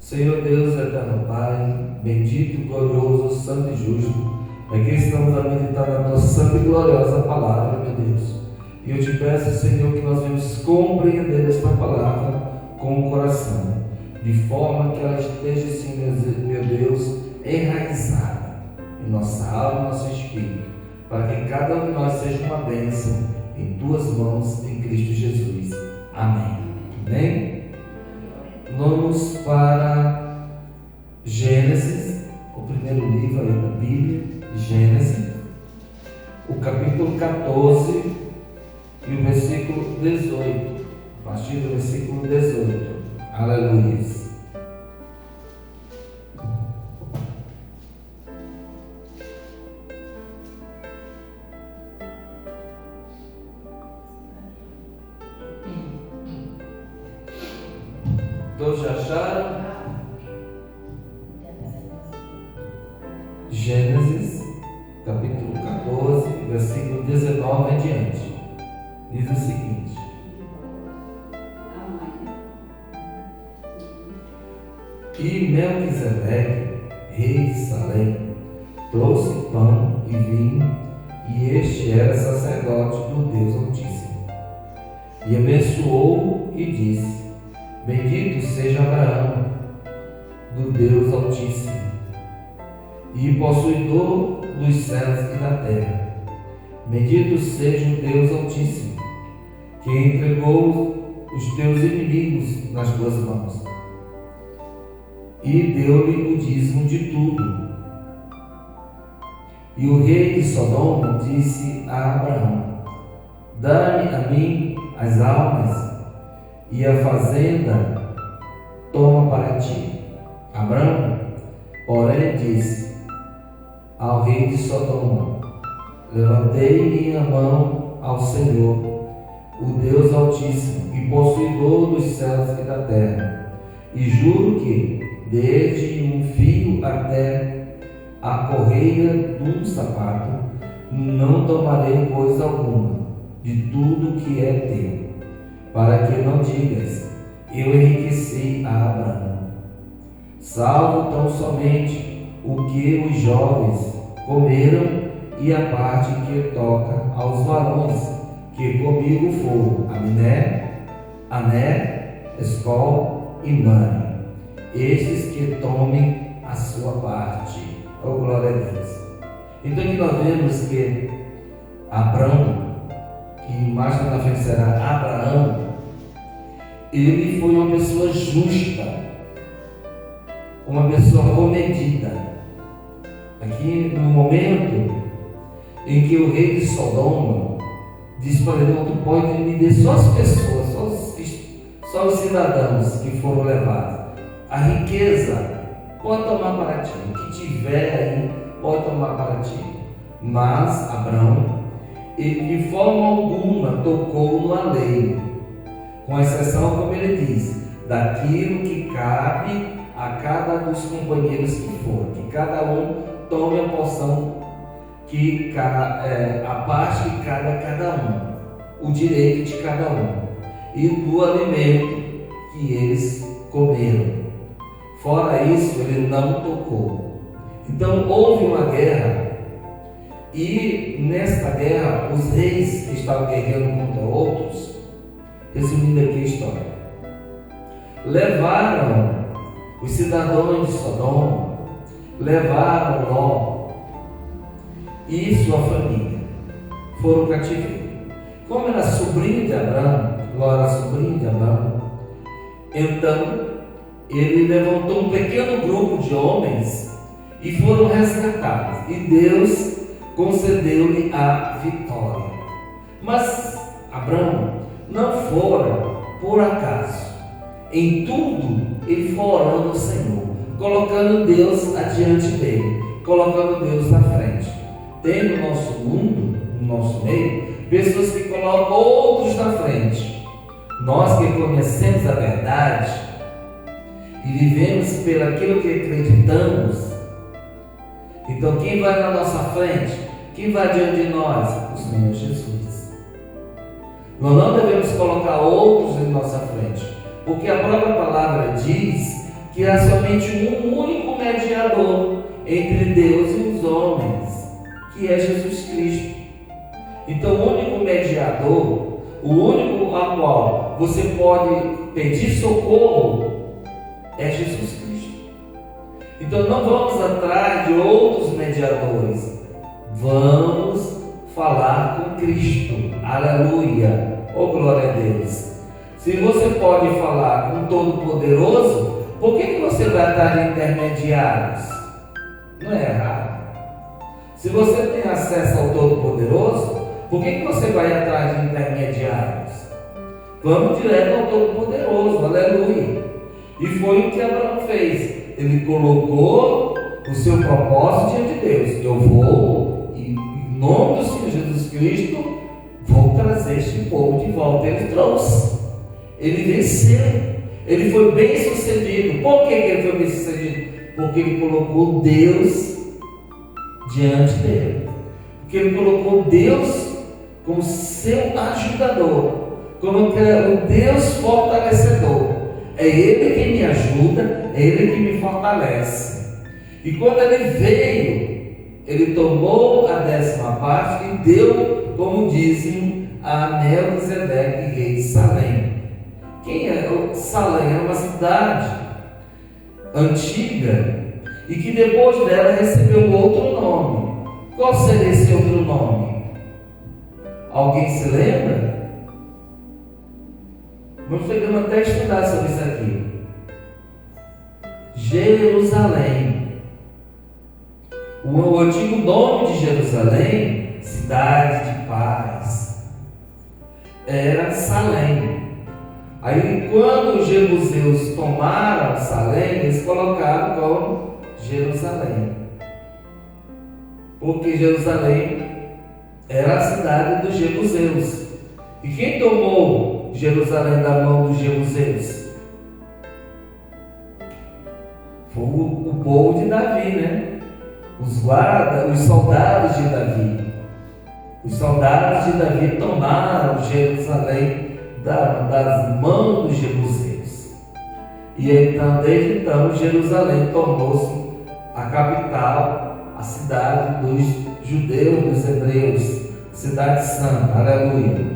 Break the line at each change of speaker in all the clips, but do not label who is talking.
Senhor Deus, eterno Pai, bendito, glorioso, santo e justo, aqui estamos a meditar na tua santa e gloriosa palavra, meu Deus. E eu te peço, Senhor, que nós venhamos compreender esta palavra com o coração, de forma que ela esteja, assim, meu Deus, enraizada em nossa alma e nosso espírito, para que cada um de nós seja uma bênção em tuas mãos, em Cristo Jesus. Amém. Amém? Vamos para Gênesis, o primeiro livro aí da Bíblia, Gênesis, o capítulo 14 e o versículo 18, a partir do versículo 18. Aleluia. Todos já acharam? Gênesis, capítulo 14, versículo 19 em diante. Diz o seguinte: E Melquisedeque, rei de Salém, trouxe pão e vinho, e este era sacerdote do Deus Altíssimo. E abençoou e disse: Bendito seja Abraão, do Deus Altíssimo, e possuidor dos céus e da terra. Bendito seja o Deus Altíssimo, que entregou os teus inimigos nas tuas mãos, e deu-lhe o dízimo de tudo. E o rei de Sodoma disse a Abraão: Dá-me a mim as almas e a fazenda toma para ti. Abraão, porém, disse ao rei de Sodoma: Levantei minha mão ao Senhor, o Deus Altíssimo, e possuidor dos céus e da terra, e juro que, desde um fio até a correia de um sapato, não tomarei coisa alguma de tudo que é teu, para que não digas: eu enriqueci a Abraão, salvo tão somente o que os jovens comeram e a parte que toca aos varões que comigo foram Aminé, Ané, Escol e Mane, estes que tomem a sua parte. Oh, glória a Deus. Então aqui nós vemos que Abraão, que mais na frente será Abraão, ele foi uma pessoa justa, uma pessoa comedida. Aqui no momento em que o rei de Sodoma diz para ele: não, tu pode me dar só as pessoas, só os cidadãos que foram levados, a riqueza pode tomar para ti, o que tiver aí pode tomar para ti. Mas Abraão, ele de forma alguma tocou no alheio, com exceção, como ele diz, daquilo que cabe a cada dos companheiros que for, que cada um tome a porção, a parte que cabe a cada um, o direito de cada um, e do alimento que eles comeram. Fora isso, ele não tocou. Então houve uma guerra, e nesta guerra os reis que estavam guerreando contra outros, resumindo aqui a história, levaram os cidadãos de Sodoma, levaram Ló e sua família, foram cativeiro. Como era sobrinho de Abraão, Ló era sobrinho de Abraão, então ele levantou um pequeno grupo de homens e foram resgatados, e Deus concedeu-lhe a vitória. Mas Abraão não fora por acaso. Em tudo ele foi orando ao Senhor, colocando Deus adiante dele, colocando Deus na frente. Tem no nosso mundo, no nosso meio, pessoas que colocam outros na frente. Nós que conhecemos a verdade e vivemos pelo aquilo que acreditamos, então quem vai na nossa frente? Quem vai diante de nós? O Senhor Jesus. Nós não devemos colocar outros em nossa frente, porque a própria palavra diz que há somente um único mediador entre Deus e os homens, que é Jesus Cristo. Então, o único mediador, o único a qual você pode pedir socorro é Jesus Cristo. Então, não vamos atrás de outros mediadores, vamos falar com Cristo. Aleluia, oh glória a Deus. Se você pode falar com o Todo-Poderoso, por que você vai atrás de intermediários? Não é errado. Se você tem acesso ao Todo-Poderoso, por que você vai atrás de intermediários? Vamos direto ao Todo-Poderoso, aleluia. E foi o que Abraão fez. Ele colocou o seu propósito diante de Deus. Eu vou, em nome do Senhor Jesus Cristo, vou trazer este povo de volta. Ele trouxe. Ele venceu. Ele foi bem sucedido. Por que ele foi bem sucedido? Porque ele colocou Deus diante dele. Porque ele colocou Deus como seu ajudador, como o Deus fortalecedor. É Ele quem me ajuda, é Ele que me fortalece. E quando ele veio, ele tomou a 10ª parte e deu como dízimo a Melquisedeque, rei de Salém. Quem é? Salém é uma cidade antiga e que depois dela recebeu outro nome. Qual seria esse outro nome? Alguém se lembra? Nós chegamos até a estudar sobre isso aqui. Jerusalém. O antigo nome de Jerusalém, cidade de paz, era Salém. Aí quando os jebuseus tomaram Salém, eles colocaram como Jerusalém, porque Jerusalém era a cidade dos jebuseus. E quem tomou Jerusalém da mão dos jebuseus? Foi o povo de Davi, né? Os guardas, os soldados de Davi. Os soldados de Davi tomaram Jerusalém das mãos dos jebuseus. E então, desde então, Jerusalém tornou-se a capital, a cidade dos judeus, dos hebreus, cidade santa, aleluia.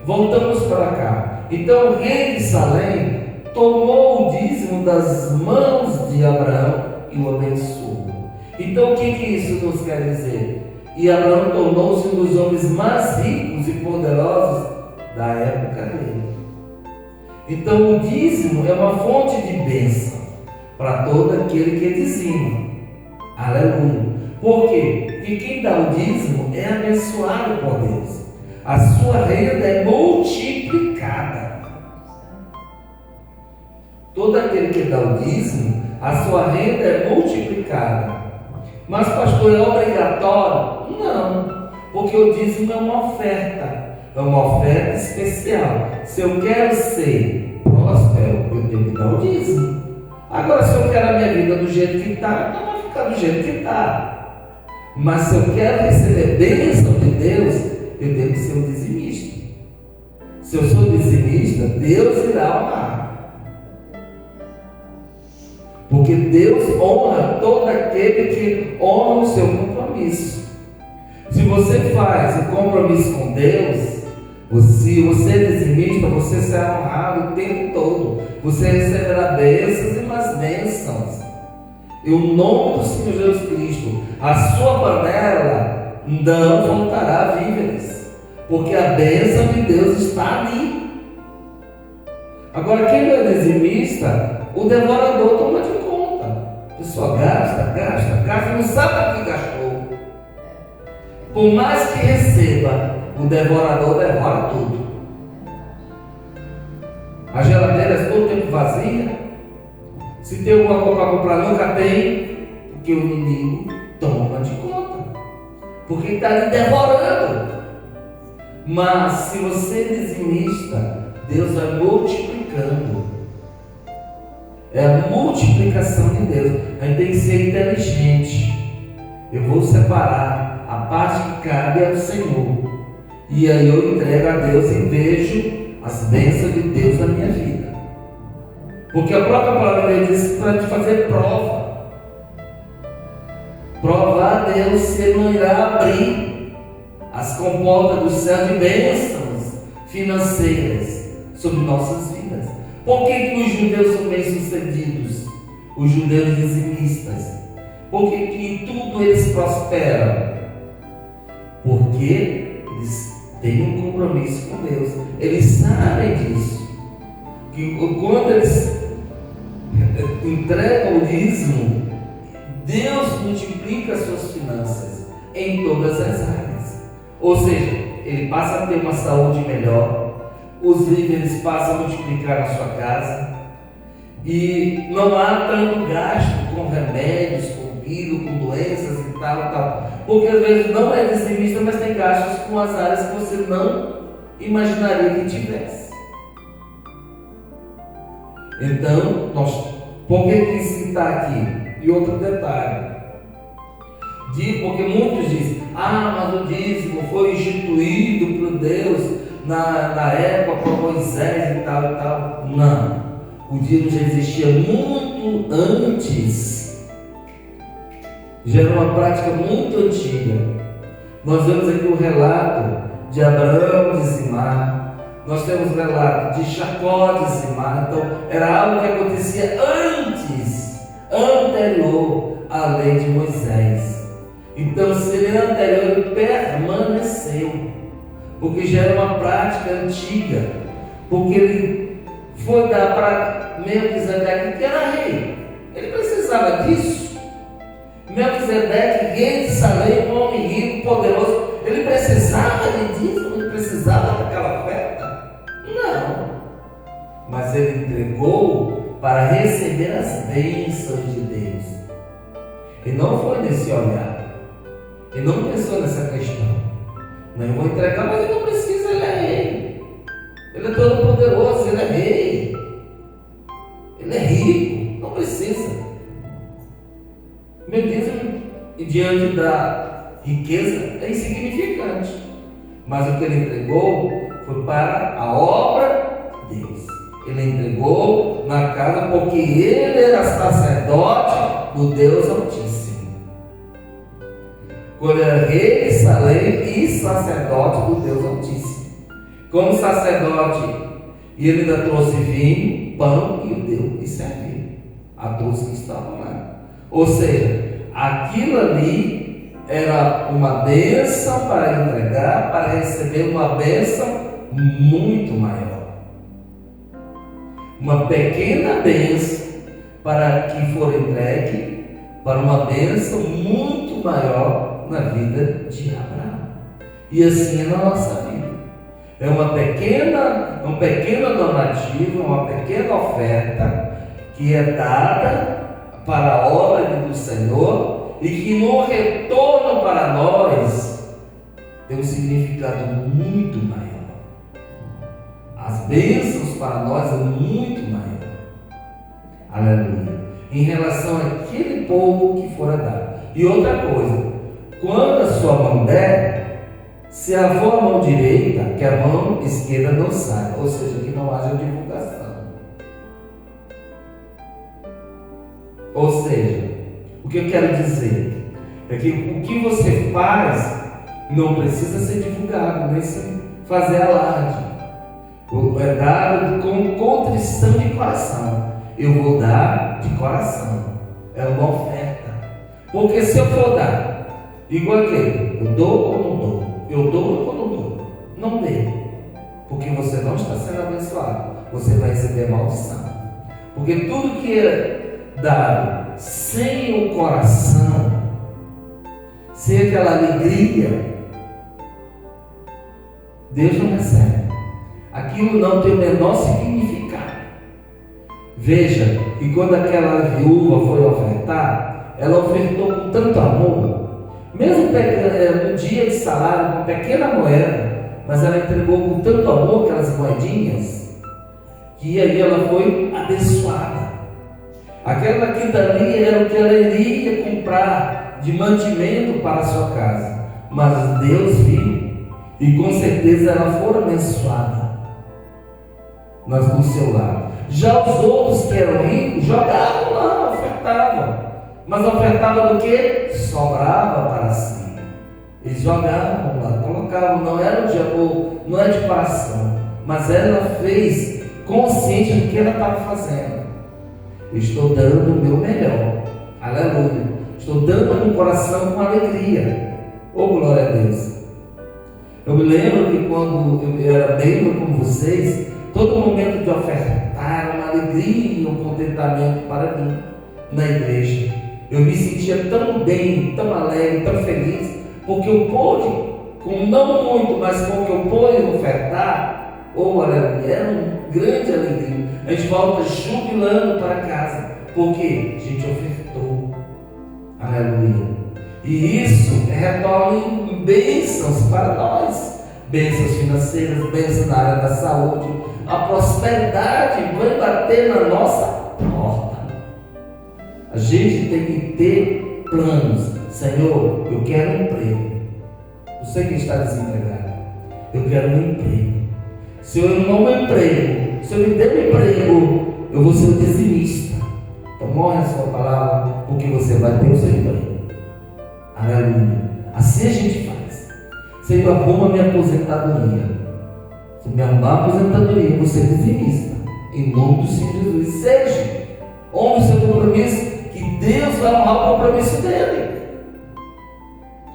Voltamos para cá. Então o rei de Salém tomou o dízimo das mãos de Abraão e o abençoou. Então o que isso nos quer dizer? E Abraão tornou-se um dos homens mais ricos e poderosos da época dele. Então o dízimo é uma fonte de bênção para todo aquele que dizima. Aleluia. Por quê? Porque quem dá o dízimo é abençoado por Deus. A sua renda é multiplicada. Todo aquele que dá o dízimo, a sua renda é multiplicada. Mas pastor, é obrigatório? Não, porque o dízimo é uma oferta. É uma oferta especial. Se eu quero ser próspero, eu tenho que dar o dízimo. Agora, se eu quero a minha vida do jeito que está, então vai ficar do jeito que está. Mas se eu quero receber bênção de Deus, eu tenho que ser um dizimista. Se eu sou dizimista, Deus irá honrar. Porque Deus honra todo aquele que honra o seu compromisso. Se você faz o compromisso com Deus, se você é dizimista, você será honrado o tempo todo. Você receberá bênçãos e mais bênçãos. E o nome do Senhor Jesus Cristo, a sua panela não faltará víveres, porque a bênção de Deus está ali. Agora, quem não é dizimista, o devorador toma de conta. A pessoa gasta, não sabe o que gastou. Por mais que receba, o devorador devora tudo. A geladeira é todo tempo vazia. Se tem alguma coisa para comprar, nunca tem, porque o inimigo toma de conta, porque está ali devorando. Mas se você é dizimista, Deus vai multiplicando. É a multiplicação de Deus. A gente tem que ser inteligente. Eu vou separar a parte que cabe ao Senhor, e aí eu entrego a Deus e vejo as bênçãos de Deus na minha vida. Porque a própria palavra de Deus diz para te fazer prova. Provar a Deus se Ele não irá abrir as comportas do céu de bênçãos financeiras sobre nossas vidas. Por que os judeus são bem-sucedidos? Os judeus dizimistas. Por que em tudo eles prosperam? Porque eles têm um compromisso com Deus. Eles sabem disso. Que quando eles entregam o dízimo, Deus multiplica as suas finanças em todas as áreas. Ou seja, ele passa a ter uma saúde melhor, os líderes passam a multiplicar na sua casa, e não há tanto gasto com remédios, com vírus, com doenças e tal. Porque às vezes não é dizimista, mas tem gastos com as áreas que você não imaginaria que tivesse. Então, por que isso está aqui? E outro detalhe, porque muitos dizem, mas o dízimo foi instituído por Deus na época com Moisés e tal. Não, o dízimo já existia muito antes, já era uma prática muito antiga. Nós vemos aqui o relato de Abraão dizimar, nós temos o relato de Jacó dizimar. Então era algo que acontecia anterior à lei de Moisés. Então, se ele é anterior, ele permaneceu, porque já era uma prática antiga, porque ele foi dar para Melquisedeque, que era rei. Ele precisava disso. Melquisedeque, rei de Salém, um homem rico, poderoso, ele precisava de dízimo, ele precisava daquela oferta? Não. Mas ele entregou para receber as bênçãos de Deus. Ele não foi nesse olhar. Ele não pensou nessa questão. Não, eu vou entregar, mas ele não precisa, ele é rei. Ele é todo poderoso, ele é rei. Ele é rico, não precisa. Meu dízimo, diante da riqueza, é insignificante. Mas o que ele entregou foi para a obra de Deus. Ele entregou na casa porque ele era sacerdote do Deus Altíssimo. Quando era rei de Salém e sacerdote do Deus Altíssimo. Como sacerdote, e ele ainda trouxe vinho, pão e o deu e serviu a todos que estavam lá. Ou seja, aquilo ali era uma bênção para entregar, para receber uma bênção muito maior. Uma pequena bênção para que for entregue para uma bênção muito maior na vida de Abraão. E assim é na nossa vida. É um pequeno donativo, uma pequena oferta que é dada para a obra do Senhor e que no retorno para nós tem um significado muito maior. As bênçãos para nós é muito maior. Aleluia. Em relação àquele povo que fora dado. E outra coisa, quando a sua mão der, se a for a mão direita, que a mão esquerda não saiba, ou seja, que não haja divulgação. Ou seja, o que eu quero dizer é que o que você faz não precisa ser divulgado, nem se fazer alarde. É dado com contrição de coração. Eu vou dar de coração. É uma oferta. Porque se eu for dar, igual aquele, eu dou ou não dou? Eu dou ou não dou? Não dê. Porque você não está sendo abençoado. Você vai receber maldição. Porque tudo que é dado sem o coração, sem aquela alegria, Deus não recebe. Aquilo não tem o menor significado. Veja que quando aquela viúva foi ofertar, ela ofertou com tanto amor, mesmo no dia de salário, uma pequena moeda, mas ela entregou com tanto amor aquelas moedinhas, que aí ela foi abençoada. Aquela que dali era o que ela iria comprar de mantimento para a sua casa, mas Deus viu, e com certeza ela foi abençoada no seu lado. Já os outros que eram ricos jogavam lá, ofertavam. Mas ofertava do que? Sobrava para si. Eles jogavam lá, colocavam, não era de amor, não é de coração, mas ela fez consciente do que ela estava fazendo. Eu estou dando o meu melhor, aleluia. Estou dando com o coração com alegria. Oh, glória a Deus. Eu me lembro que quando eu era membro com vocês, todo momento de ofertar era uma alegria e um contentamento para mim na igreja. Eu me sentia tão bem, tão alegre, tão feliz, porque eu pude, com não muito, mas com o que eu pude ofertar, oh, aleluia, era uma grande alegria. A gente volta jubilando para casa, porque a gente ofertou, aleluia. E isso retorna em bênçãos para nós, bênçãos financeiras, bênçãos na área da saúde. A prosperidade vai bater na nossa porta. A gente tem que ter planos. Senhor, eu quero um emprego. Você que está desempregado, eu quero um emprego. Senhor, eu não me emprego. Se eu me der um emprego, eu vou ser um dizimista. Então morre a sua palavra, porque você vai ter o seu emprego. Aleluia. Assim a gente faz. Senhor, arruma minha aposentadoria. Se me arrumar a aposentadoria, eu vou ser dizimista. Em nome do Senhor Jesus. Seja, honre o seu compromisso, que Deus vai honrar o compromisso dele.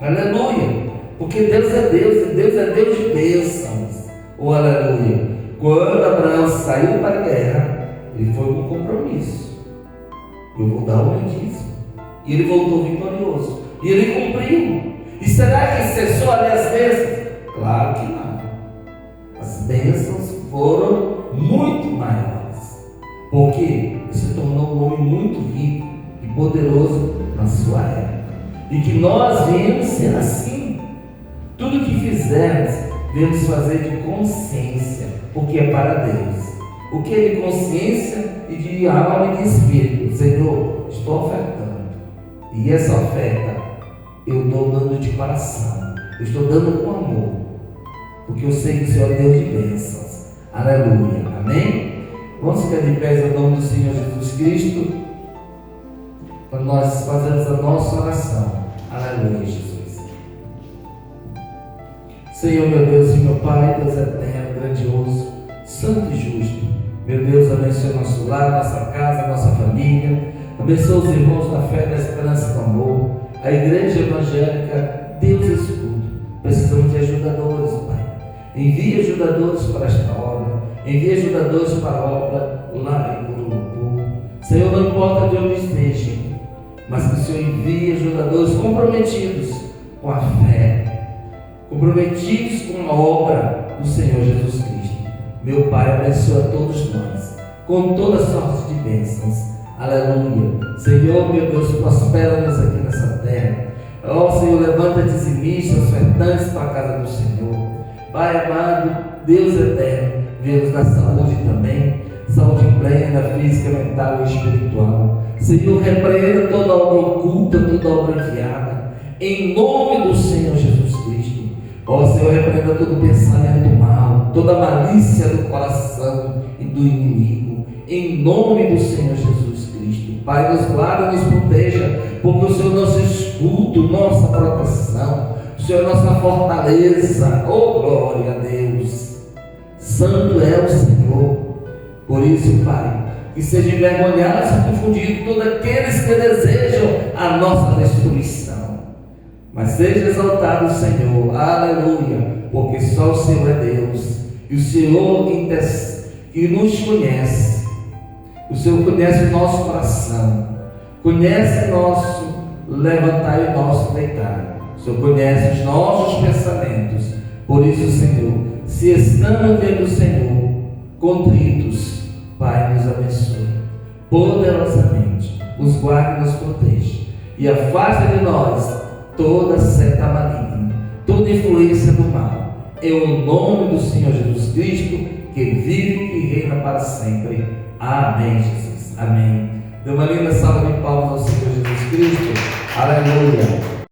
Aleluia. Porque Deus é Deus, e Deus é Deus de bênçãos. Oh, aleluia. Quando Abraão saiu para a guerra, ele foi com compromisso. Eu vou dar o meu dízimo. E ele voltou vitorioso. E ele cumpriu. E será que cessou ali as bênçãos? Claro que não. As bênçãos foram muito maiores. Porque ele se tornou um homem muito rico e poderoso na sua época. E que nós viemos ser assim. Tudo que fizermos, devemos fazer de consciência, porque é para Deus. O que é de consciência e de alma e de espírito? Senhor, estou ofertando. E essa oferta eu estou dando de coração. Eu estou dando com amor. Porque eu sei que o Senhor é Deus de bênçãos. Aleluia. Amém? Vamos ficar de pé em nome do Senhor Jesus Cristo, para nós fazermos a nossa oração. Aleluia, Jesus. Senhor, meu Deus e meu Pai, Deus eterno, grandioso, santo e justo. Meu Deus, abençoe nosso lar, nossa casa, nossa família. Abençoe os irmãos da fé, da esperança e do amor. A igreja evangélica, Deus escuta. Precisamos de ajudadores, Pai. Envie ajudadores para esta obra. Envie ajudadores para a obra lá em Urubu. Senhor, não importa de onde estejam, mas que o Senhor envie ajudadores comprometidos com a fé, comprometidos com a obra do Senhor Jesus Cristo. Meu Pai, abençoa todos nós, com toda sorte de bênçãos. Aleluia. Senhor, meu Deus, prospera-nos aqui nessa terra. Ó Senhor, levanta dizimistas, ofertantes para a casa do Senhor. Pai amado, Deus eterno, vê-nos na saúde também, saúde plena, física, mental e espiritual. Senhor, repreenda toda obra oculta, toda obra enviada, em nome do Senhor Jesus Cristo. Ó Senhor, repreenda todo pensamento mal, toda malícia do coração e do inimigo, em nome do Senhor Jesus Cristo. Pai, nos guarda, nos proteja, porque o Senhor é nosso escudo, nossa proteção, o Senhor é nossa fortaleza. Oh, glória a Deus. Santo é o Senhor. Por isso, Pai, que seja envergonhados e confundidos todos aqueles que desejam a nossa destruição. Mas seja exaltado o Senhor, aleluia, porque só o Senhor é Deus, e o Senhor que nos conhece. O Senhor conhece o nosso coração, conhece o nosso levantar e o nosso deitar. O Senhor conhece os nossos pensamentos. Por isso, Senhor, se estamos diante do Senhor contritos, Pai, nos abençoe poderosamente, nos guarde e nos proteja, e afasta de nós toda seta maligna, toda influência do mal, em o nome do Senhor Jesus Cristo, que vive e reina para sempre. Amém, Jesus. Amém. Dê uma linda salva de palmas ao Senhor Jesus Cristo. Aleluia.